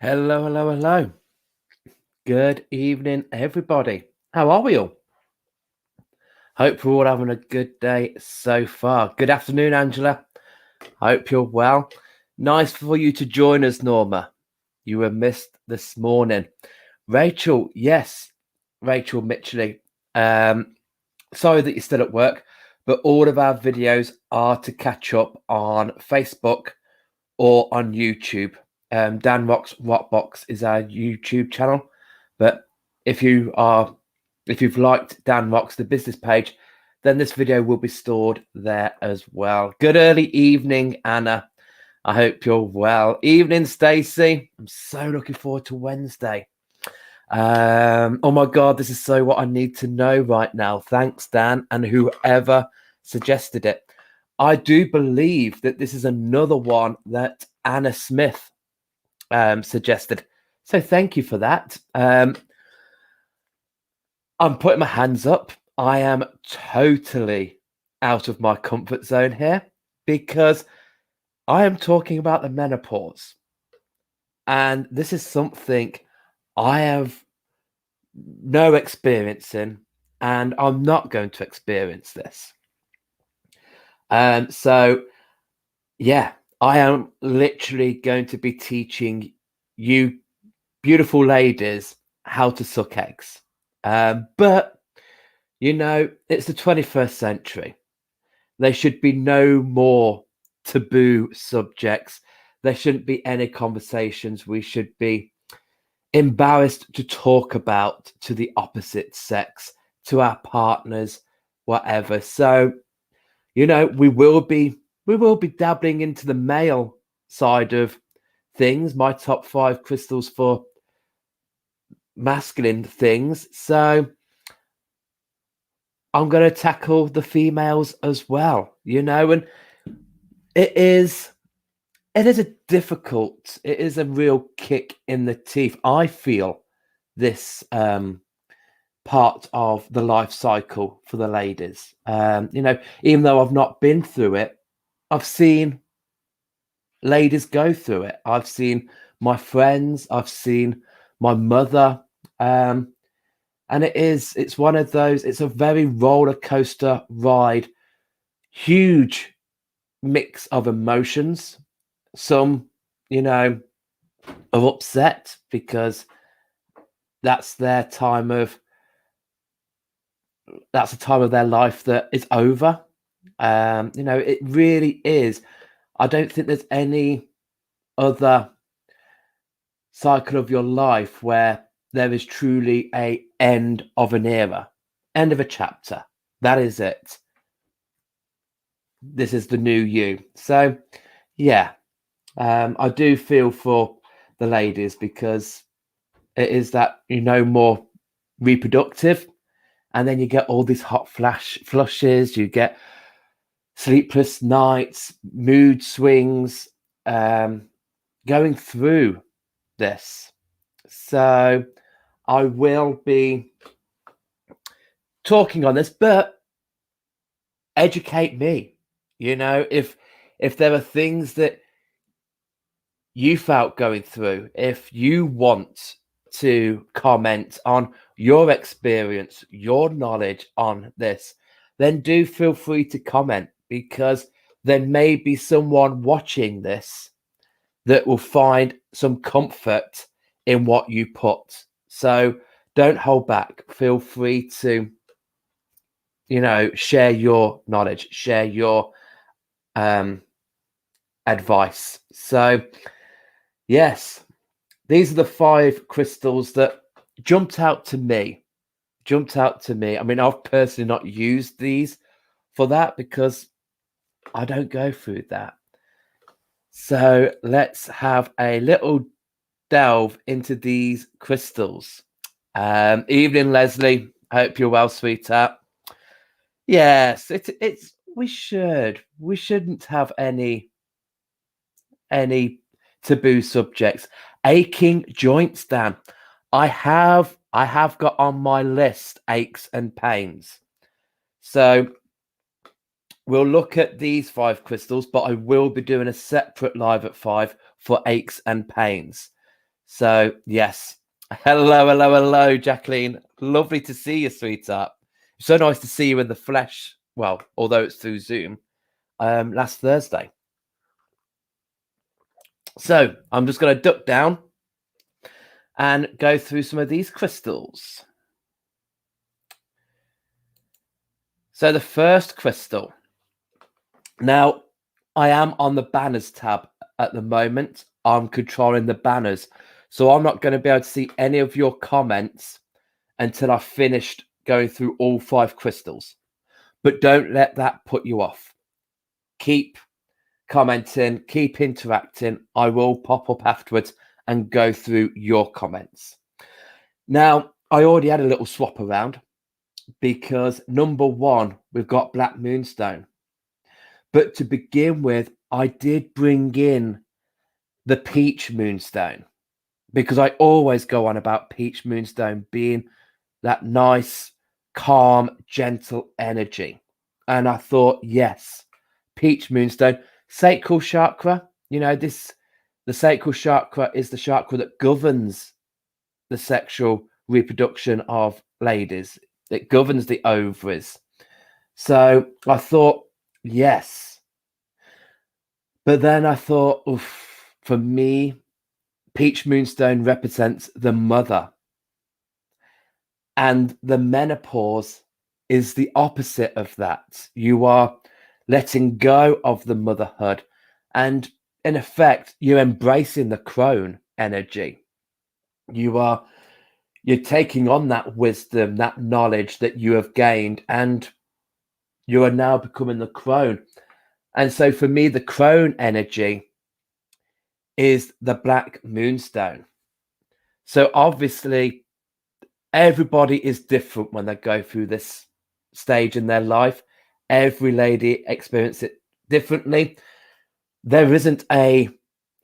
Hello, hello, hello. Good evening, everybody. How are we all? Hope we're all having a good day so far. Good afternoon, Angela. Hope you're well. Nice for you to join us, Norma. You were missed this morning. Rachel, yes, Rachel Mitchley. Sorry that you're still at work, but all of our videos are to catch up on Facebook or on YouTube. Dan Rock's Rockbox is our YouTube channel. But if you've liked Dan Rocks, the business page, then this video will be stored there as well. Good early evening, Anna. I hope you're well. Evening, Stacey. I'm so looking forward to Wednesday. Oh my God, this is so what I need to know right now. Thanks, Dan, and whoever suggested it. I do believe that this is another one that Anna Smith suggested. So thank you for that. I'm putting my hands up. I am totally out of my comfort zone here because I am talking about the menopause. And this is something I have no experience in, and I'm not going to experience this. So, yeah, I am literally going to be teaching you beautiful ladies how to suck eggs. But, you know, it's the 21st century. There should be no more taboo subjects. There shouldn't be any conversations we should be embarrassed to talk about to the opposite sex, to our partners, whatever. So, you know, we will be dabbling into the male side of things. My top 5 crystals for masculine things. So I'm going to tackle the females as well, you know, and it is a it is a real kick in the teeth. I feel this part of the life cycle for the ladies. You know, even though I've not been through it, I've seen ladies go through it. I've seen my friends, I've seen my mother, and it's one of those, it's a very roller coaster ride, huge mix of emotions. Some, you know, are upset because that's their time of that's a time of their life that is over. You know, it really is. I don't think there's any other cycle of your life where there is truly a end of an era, end of a chapter. That is it. This is the new you. So, yeah, I do feel for the ladies because it is that, you know, more reproductive, and then you get all these hot flushes, you get sleepless nights, mood swings, going through this. So I will be talking on this, but educate me. You know, if there are things that you felt going through, if you want to comment on your experience, your knowledge on this, then do feel free to comment, because there may be someone watching this that will find some comfort in what you put. So don't hold back. Feel free to, you know, share your knowledge, share your advice. So, yes, these are the 5 crystals that jumped out to me. I mean, I've personally not used these for that because I don't go through that. So let's have a little delve into these crystals. Evening, Leslie. Hope you're well, sweetheart. Yes, it's we shouldn't have any taboo subjects. Aching joints, Dan. I have got on my list aches and pains. So we'll look at these 5 crystals, but I will be doing a separate live at 5 for aches and pains. So, yes. Hello, Jacqueline. Lovely to see you, sweetheart. So nice to see you in the flesh. Well, although it's through Zoom, last Thursday. So, I'm just going to duck down and go through some of these crystals. So, the first crystal. Now, I am on the banners tab at the moment. I'm controlling the banners. So, I'm not going to be able to see any of your comments until I've finished going through all 5 crystals. But don't let that put you off. Keep commenting, keep interacting. I will pop up afterwards and go through your comments. Now, I already had a little swap around because number 1, we've got Black Moonstone. But to begin with, I did bring in the Peach Moonstone because I always go on about Peach Moonstone being that nice, calm, gentle energy. And I thought, yes, Peach Moonstone, sacral chakra. The sacral chakra is the chakra that governs the sexual reproduction of ladies. It governs the ovaries. So I thought, yes. But then I thought, oof, for me, Peach Moonstone represents the mother. And the menopause is the opposite of that. You are letting go of the motherhood. And in effect, you're embracing the crone energy. You're taking on that wisdom, that knowledge that you have gained, and you are now becoming the crone. And so for me, the crone energy is the Black Moonstone. So obviously, everybody is different when they go through this stage in their life. Every lady experiences it differently. There isn't a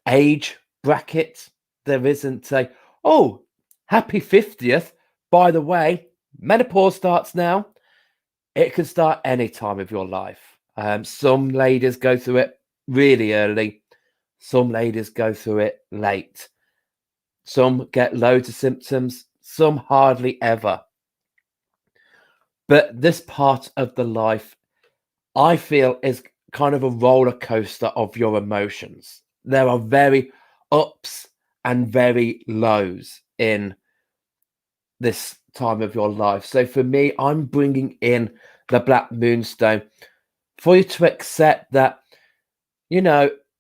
age bracket. There isn't a, oh, happy 50th. By the way, menopause starts now. It can start any time of your life. Some ladies go through it really early. Some ladies go through it late. Some get loads of symptoms. Some hardly ever. But this part of the life, I feel, is kind of a roller coaster of your emotions. There are very ups and very lows in this time of your life. So for me, I'm bringing in the Black Moonstone for you to accept that,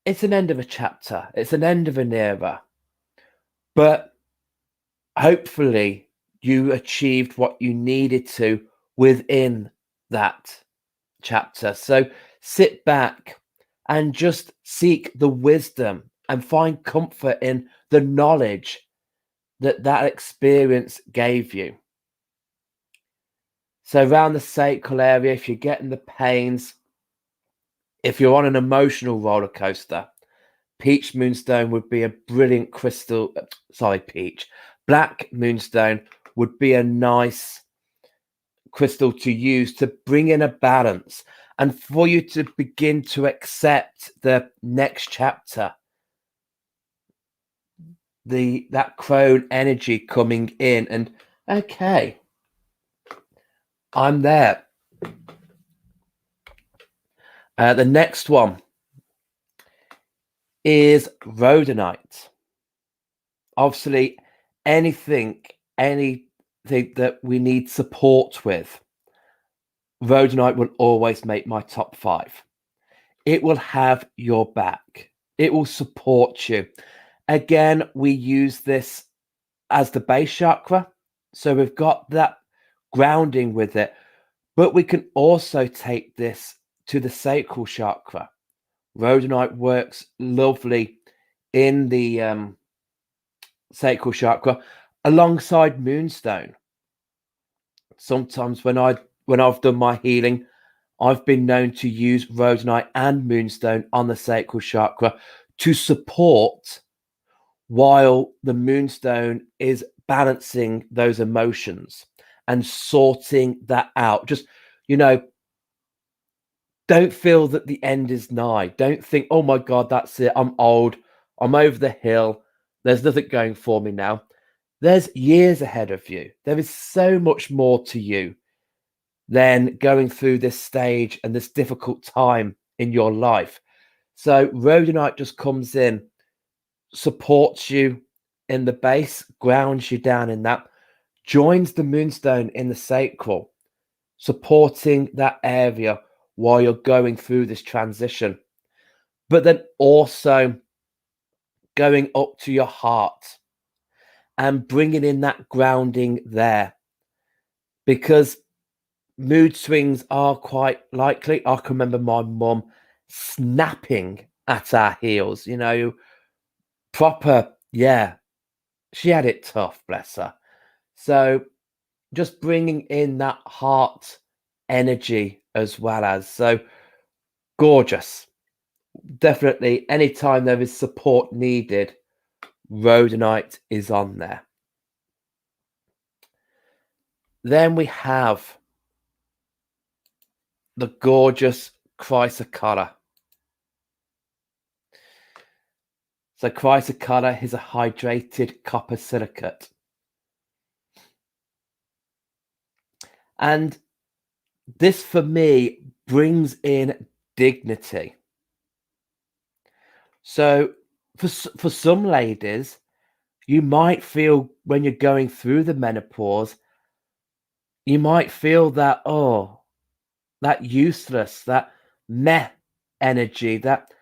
it's an end of a chapter. It's an end of an era. But hopefully you achieved what you needed to within that chapter. So sit back and just seek the wisdom and find comfort in the knowledge that experience gave you. So around the sacral area, if you're getting the pains, if you're on an emotional roller coaster, Peach Moonstone would be a brilliant crystal. Black Moonstone would be a nice crystal to use to bring in a balance and for you to begin to accept the next chapter, that crone energy coming in, and okay, I'm there. The next one is Rhodonite. Obviously, anything that we need support with, Rhodonite will always make my top 5. It will have your back. It will support you. Again, we use this as the base chakra. So we've got that grounding with it. But we can also take this to the sacral chakra. Rhodonite works lovely in the sacral chakra alongside Moonstone. Sometimes when I've done my healing, I've been known to use Rhodonite and Moonstone on the sacral chakra to support while the Moonstone is balancing those emotions and sorting that out. Just, don't feel that the end is nigh. Don't think, oh my God, that's it. I'm old. I'm over the hill. There's nothing going for me now. There's years ahead of you. There is so much more to you than going through this stage and this difficult time in your life. So Rhodonite just comes in, supports you in the base, grounds you down in that, joins the Moonstone in the sacral, supporting that area while you're going through this transition. But then also going up to your heart and bringing in that grounding there, because mood swings are quite likely. I can remember my mum snapping at our heels, proper, yeah, she had it tough, bless her. So just bringing in that heart energy as well as, so gorgeous. Definitely, anytime there is support needed, Rhodonite is on there. Then we have the gorgeous Chrysocolor. So Chrysocolor is a hydrated copper silicate. And this, for me, brings in dignity. So for some ladies, you might feel when you're going through the menopause, you might feel that, oh, that useless, that meh energy, that,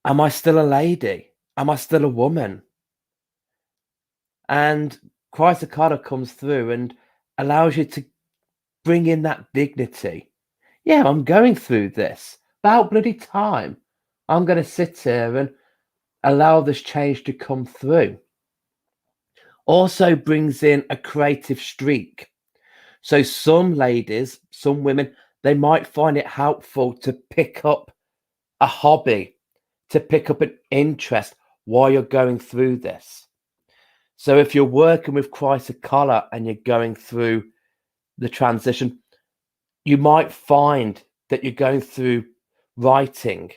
am I still a lady? Am I still a woman? And Chrysocolor comes through and allows you to bring in that dignity. Yeah, I'm going through this. About bloody time. I'm going to sit here and allow this change to come through. Also brings in a creative streak. So some ladies, some women, they might find it helpful to pick up a hobby, to pick up an interest while you're going through this. So if you're working with Chrysocolor and you're going through the transition, you might find that you're going through writing,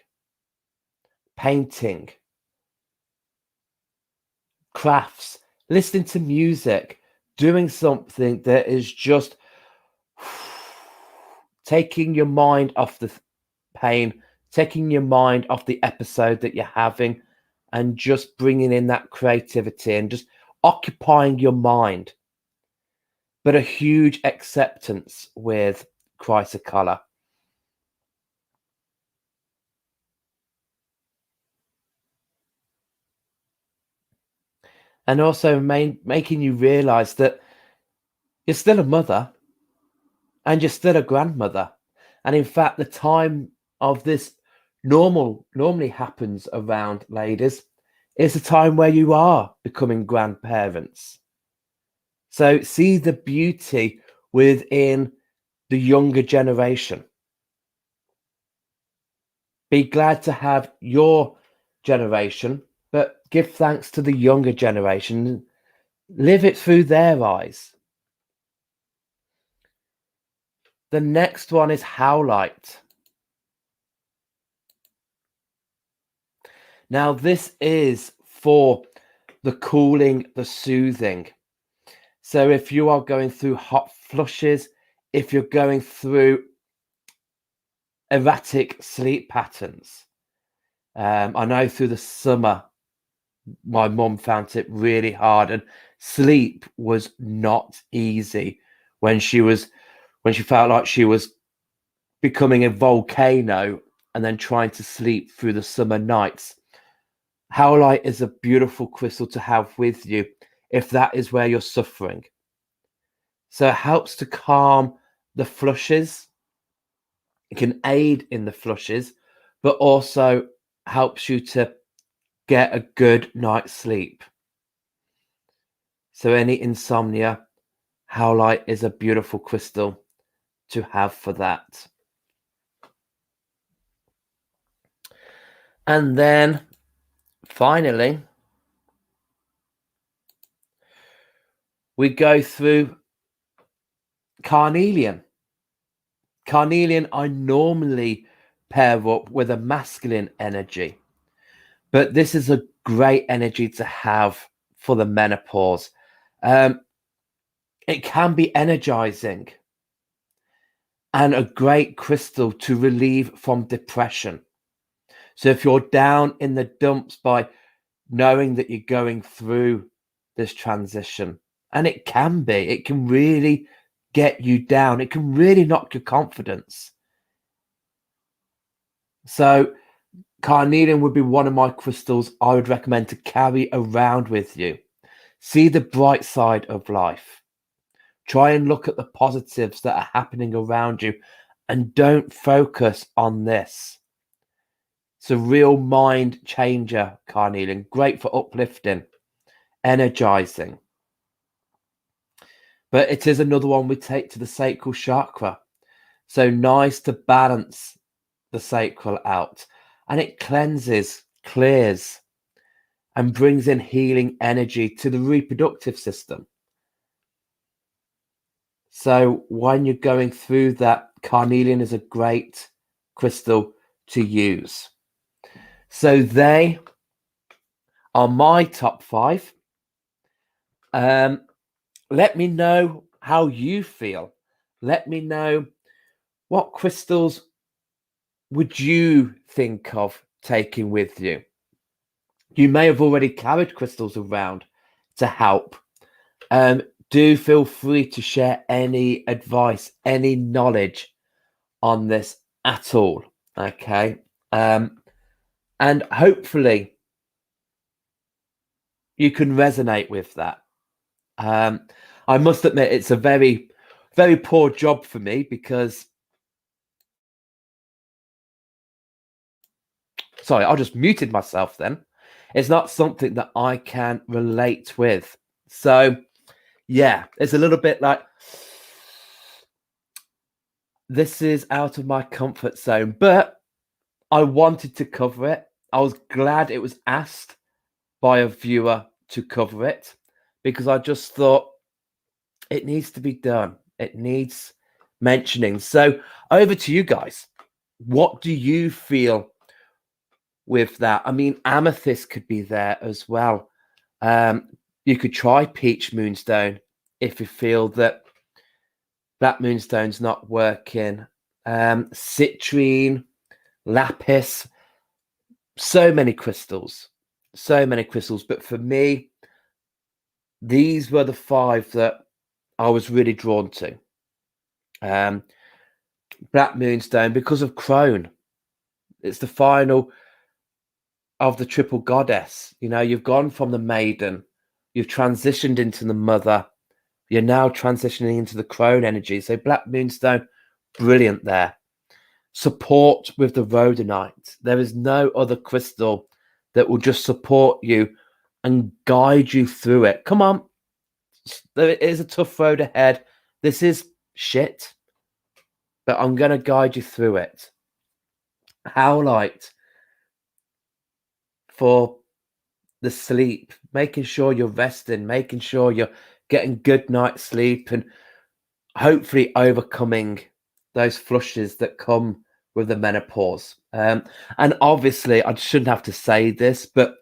painting, crafts, listening to music, doing something that is just taking your mind off the pain, taking your mind off the episode that you're having, and just bringing in that creativity and just occupying your mind. But a huge acceptance with Chrysocolor. And also making you realize that you're still a mother and you're still a grandmother. And in fact, the time of this normally happens around ladies is the time where you are becoming grandparents. So see the beauty within the younger generation. Be glad to have your generation, but give thanks to the younger generation. Live it through their eyes. The next one is Howlite. Now, this is for the cooling, the soothing. So if you are going through hot flushes, if you're going through erratic sleep patterns, I know through the summer, my mum found it really hard, and sleep was not easy when she felt like she was becoming a volcano and then trying to sleep through the summer nights. Howlite is a beautiful crystal to have with you if that is where you're suffering. So it helps to calm the flushes. It can aid in the flushes, but also helps you to get a good night's sleep. So any insomnia, Howlite is a beautiful crystal to have for that. And then finally, we go through Carnelian. Carnelian, I normally pair up with a masculine energy, but this is a great energy to have for the menopause. It can be energizing and a great crystal to relieve from depression. So if you're down in the dumps by knowing that you're going through this transition, and it can really get you down. It can really knock your confidence. So Carnelian would be one of my crystals I would recommend to carry around with you. See the bright side of life. Try and look at the positives that are happening around you and don't focus on this. It's a real mind changer, Carnelian. Great for uplifting, energizing. But it is another one we take to the sacral chakra. So nice to balance the sacral out. And it cleanses, clears, and brings in healing energy to the reproductive system. So when you're going through that, Carnelian is a great crystal to use. So they are my top 5. Let me know how you feel. Let me know what crystals would you think of taking with you. You may have already carried crystals around to help. Do feel free to share any advice, any knowledge on this at all. Okay. And hopefully you can resonate with that. I must admit, it's a very, very poor job for me because, sorry, I just muted myself then. It's not something that I can relate with. So, yeah, it's a little bit like, this is out of my comfort zone, but I wanted to cover it. I was glad it was asked by a viewer to cover it because I just thought it needs to be done. It needs mentioning. So over to you guys. What do you feel with that? I mean, amethyst could be there as well. You could try peach moonstone if you feel that black moonstone's not working. Citrine, lapis, so many crystals. But for me, these were the 5 that I was really drawn to. Black moonstone because of crone. It's the final of the triple goddess. You know, you've gone from the maiden, you've transitioned into the mother, you're now transitioning into the crone energy. So black moonstone, brilliant there. Support with the rhodonite. There is no other crystal that will just support you and guide you through it. Come on. There is a tough road ahead. This is shit, but I'm going to guide you through it. Howlite for the sleep, making sure you're resting, making sure you're getting good night's sleep and hopefully overcoming those flushes that come with the menopause. And obviously, I shouldn't have to say this, but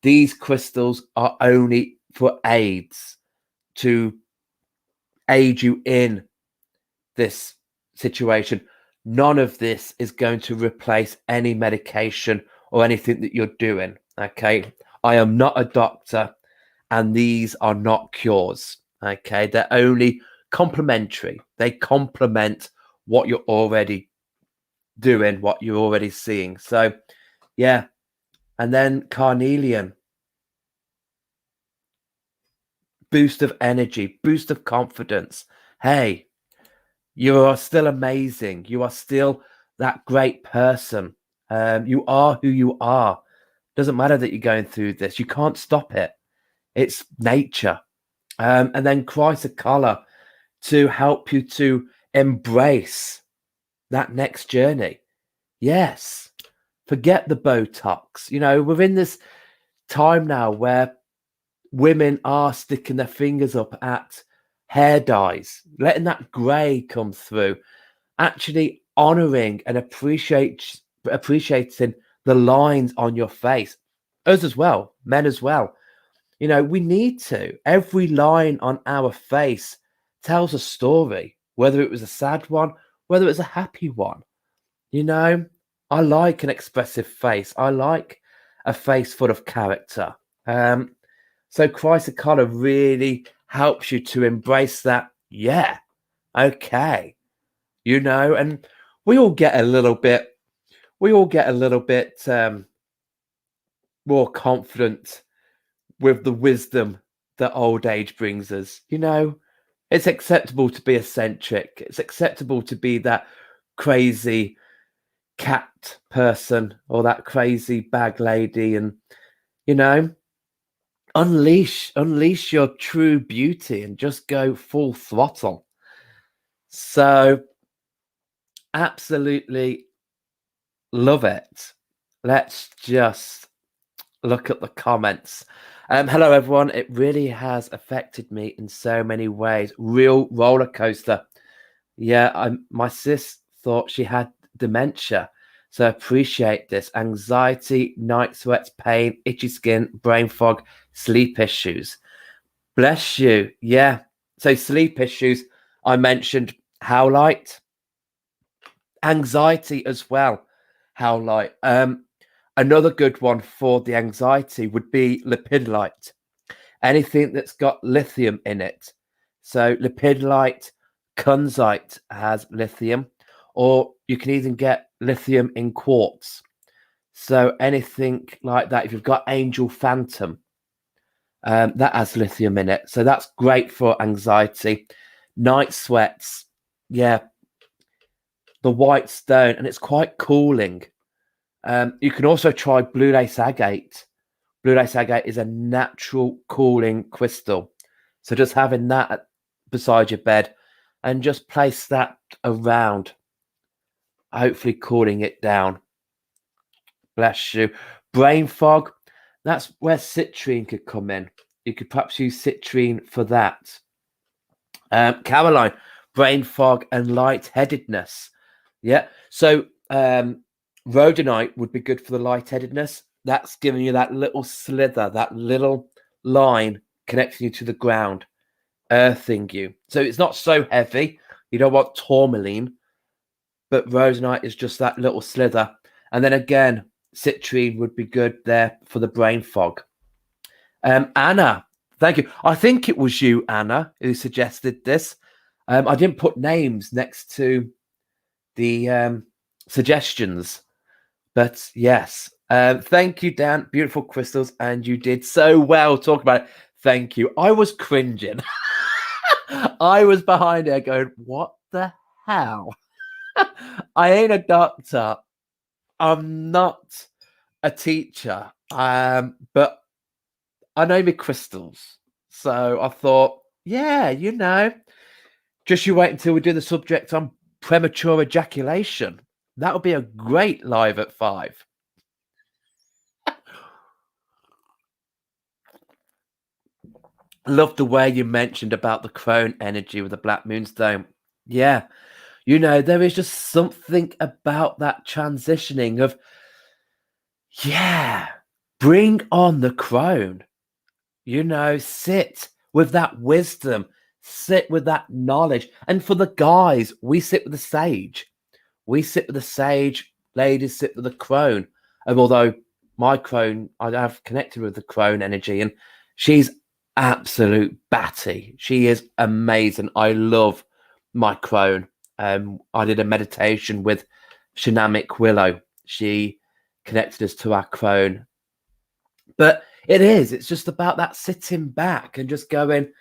these crystals are only for aids to aid you in this situation. None of this is going to replace any medication or anything that you're doing. Okay. I am not a doctor and these are not cures. Okay. They're only complementary. They complement what you're already doing, what you're already seeing. So, yeah. And then Carnelian, boost of energy, boost of confidence. Hey, you are still amazing. You are still that great person. You are who you are. Doesn't matter that you're going through this. You can't stop it. It's nature. And then Chrysocolor to help you to embrace that next journey. Yes. Forget the Botox. You know, we're in this time now where women are sticking their fingers up at hair dyes, letting that grey come through, actually honoring and appreciating the lines on your face. Us as well. men as well. You know, we need to. Every line on our face tells a story, whether it was a sad one, whether it was a happy one. You know, I like an expressive face. I like a face full of character. So Chrysocolor really helps you to embrace that. Yeah, okay, you know, and we all get a little bit. We all get a little bit more confident with the wisdom that old age brings us. You know, it's acceptable to be eccentric. It's acceptable to be that crazy cat person or that crazy bag lady, and you know, unleash your true beauty and just go full throttle. So absolutely love it. Let's just look at the comments. Hello everyone. It really has affected me in so many ways. Real roller coaster. Yeah, my sis thought she had dementia. So appreciate this. Anxiety, night sweats, pain, itchy skin, brain fog, sleep issues. Bless you. Yeah. So sleep issues, I mentioned Howlite. Anxiety as well. Howlite. Another good one for the anxiety would be lipidolite. Anything that's got lithium in it. So lipidolite, kunzite has lithium, or you can even get lithium in quartz. So anything like that, if you've got Angel Phantom, that has lithium in it. So that's great for anxiety. Night sweats, yeah, the white stone, and it's quite cooling. You can also try blue lace agate. Blue lace agate is a natural cooling crystal. So just having that beside your bed and just place that around, hopefully cooling it down. Bless you. Brain fog, that's where citrine could come in. You could perhaps use citrine for that. Caroline, brain fog and lightheadedness. Yeah. So rhodonite would be good for the lightheadedness. That's giving you that little slither, that little line connecting you to the ground, earthing you. So it's not so heavy. You don't want tourmaline, but rhodonite is just that little slither. And then again, citrine would be good there for the brain fog. Anna, thank you. I think it was you, Anna, who suggested this. I didn't put names next to the suggestions, but yes. Thank you, Dan. Beautiful crystals, and you did so well talking about it. Thank you. I was cringing. I was behind there going, what the hell? I ain't a doctor. I'm not a teacher. But I know my crystals. So I thought, yeah, you know, just you wait until we do the subject on premature ejaculation. That would be a great live at 5. Love the way you mentioned about the crone energy with the black moonstone. Yeah. You know, there is just something about that transitioning of, yeah, bring on the crone. You know, sit with that wisdom, sit with that knowledge. And for the guys, we sit with the sage. We sit with the sage, ladies sit with the crone. Although my crone, I have connected with the crone energy, and she's absolute batty. She is amazing. I love my crone. I did a meditation with Shinamic Willow. She connected us to our crone. But it's just about that sitting back and just going,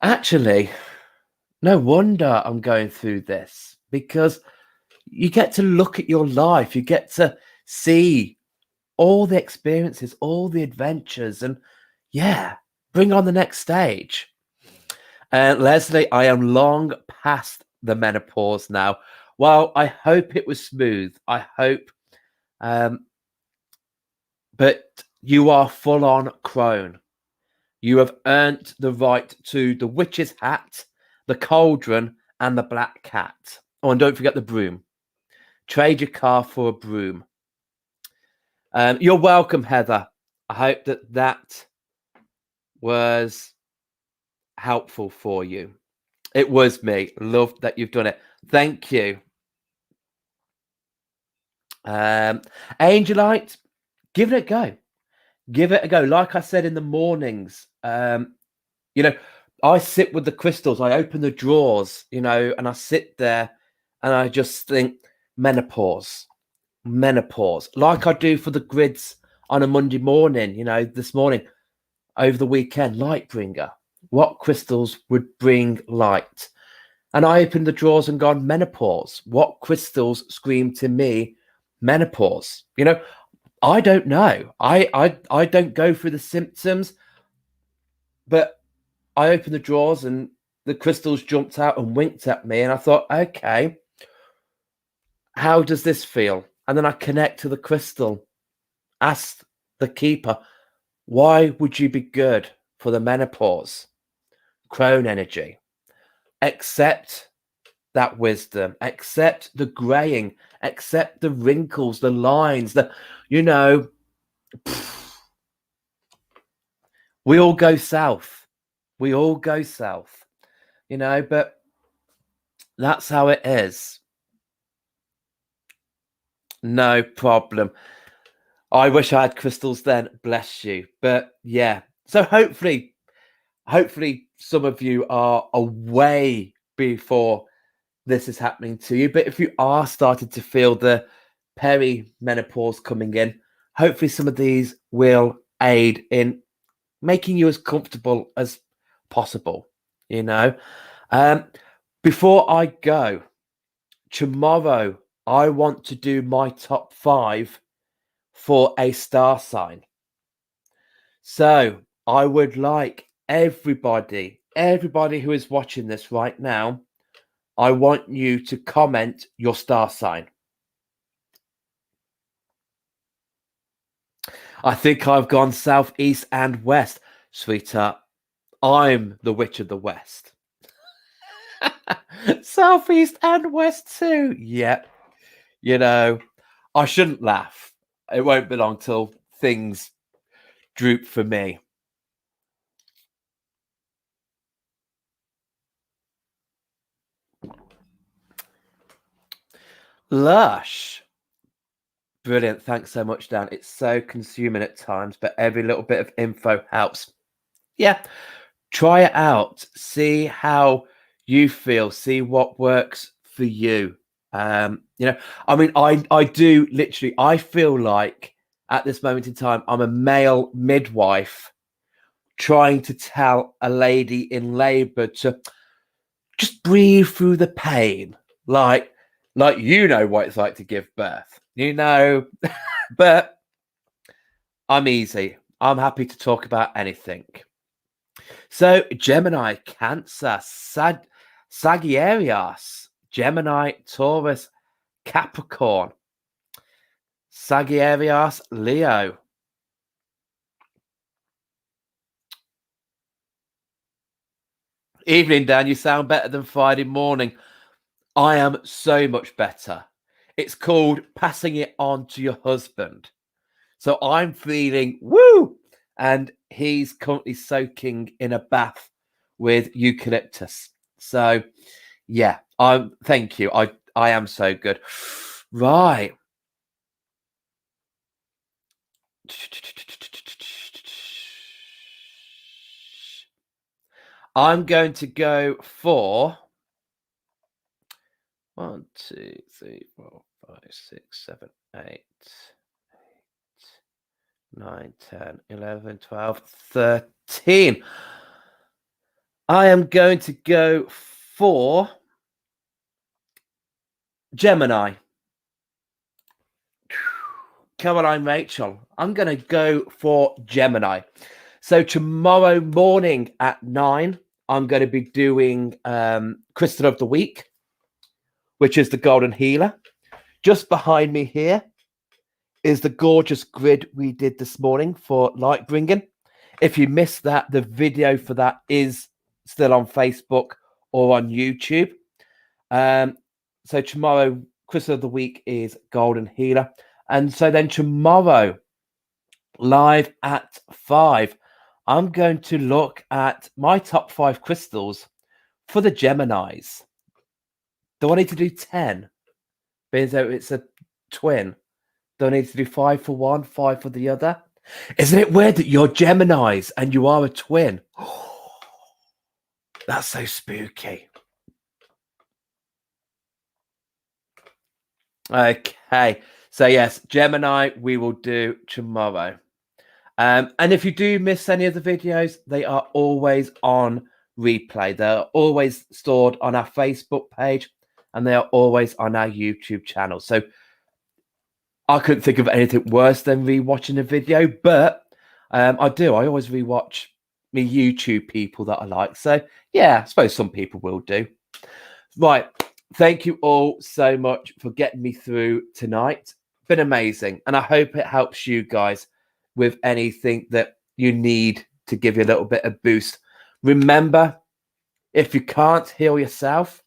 actually, no wonder I'm going through this, because you get to look at your life, you get to see all the experiences, all the adventures, and yeah, bring on the next stage. Leslie, I am long past the menopause now. Well, I hope it was smooth. I hope, but you are full on crone. You have earned the right to the witch's hat, the cauldron, and the black cat. Oh, and don't forget the broom. Trade your car for a broom. You're welcome, Heather. I hope that that was helpful for you. It was me. Love that you've done it. Thank you. Angelite, give it a go. Give it a go. Like I said in the mornings, you know, I sit with the crystals. I open the drawers, and I sit there and I just think menopause, menopause, like I do for the grids on a Monday morning, this morning over the weekend, light bringer. What crystals would bring light? And I opened the drawers and gone menopause. What crystals scream to me menopause? I don't know. I don't go through the symptoms, but I opened the drawers and the crystals jumped out and winked at me, and I thought, okay, how does this feel? And then I connect to the crystal, ask the keeper, why would you be good for the menopause? Crone energy. Accept that wisdom, accept the graying, accept the wrinkles, the lines, we all go south. We all go south, but that's how it is. No problem. I wish I had crystals then, bless you. But yeah, so hopefully some of you are away before this is happening to you. But if you are starting to feel the perimenopause coming in, hopefully some of these will aid in making you as comfortable as possible, Before I go, tomorrow I want to do my top 5 for a star sign. So I would like everybody who is watching this right now, I want you to comment your star sign. I think I've gone south, east, and west. Sweetheart, I'm the witch of the west. Southeast and west too. Yep. I shouldn't laugh. It won't be long till things droop for me. Lush. Brilliant. Thanks so much, Dan. It's so consuming at times, but every little bit of info helps. Yeah. Try it out. See how you feel. See what works for you. I do literally, I feel like at this moment in time, I'm a male midwife trying to tell a lady in labor to just breathe through the pain. Like what it's like to give birth, but I'm easy. I'm happy to talk about anything. So Gemini, Cancer, Sagittarius, Gemini, Taurus, Capricorn, Sagittarius, Leo. Evening, Dan. You sound better than Friday morning. I am so much better. It's called passing it on to your husband. So I'm feeling woo, and he's currently soaking in a bath with eucalyptus. So yeah, thank you. I am so good. Right. I'm going to go for 1, 2, 3, 4, 5, 6, 7, 8, 9, 10, 11, 12, 13. I am going to go for Gemini. Caroline Rachel. I'm going to go for Gemini. So tomorrow morning at 9, I'm going to be doing Crystal of the Week, which is the Golden Healer. Just behind me here is the gorgeous grid we did this morning for light bringing. If you missed that, the video for that is still on Facebook or on YouTube. So tomorrow, Crystal of the Week is Golden Healer. And so then tomorrow, live at 5. I'm going to look at my top 5 crystals for the Geminis. Do I need to do 10? Being though it's a twin. Do I need to do 5 for one, 5 for the other? Isn't it weird that you're Geminis and you are a twin? That's so spooky. Okay. So yes, Gemini we will do tomorrow. And if you do miss any of the videos, they are always on replay. They're always stored on our Facebook page and they are always on our YouTube channel. So I couldn't think of anything worse than rewatching a video, but I always rewatch me YouTube people that I like. So yeah, I suppose some people will do. Right. Thank you all so much for getting me through tonight. Been amazing. And I hope it helps you guys with anything that you need to give you a little bit of boost. Remember, if you can't heal yourself,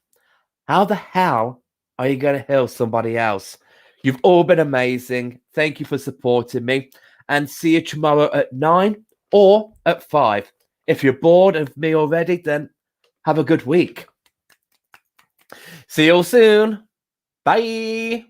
how the hell are you going to heal somebody else? You've all been amazing. Thank you for supporting me. And see you tomorrow at 9 or at 5. If you're bored of me already, then have a good week. See you all soon. Bye.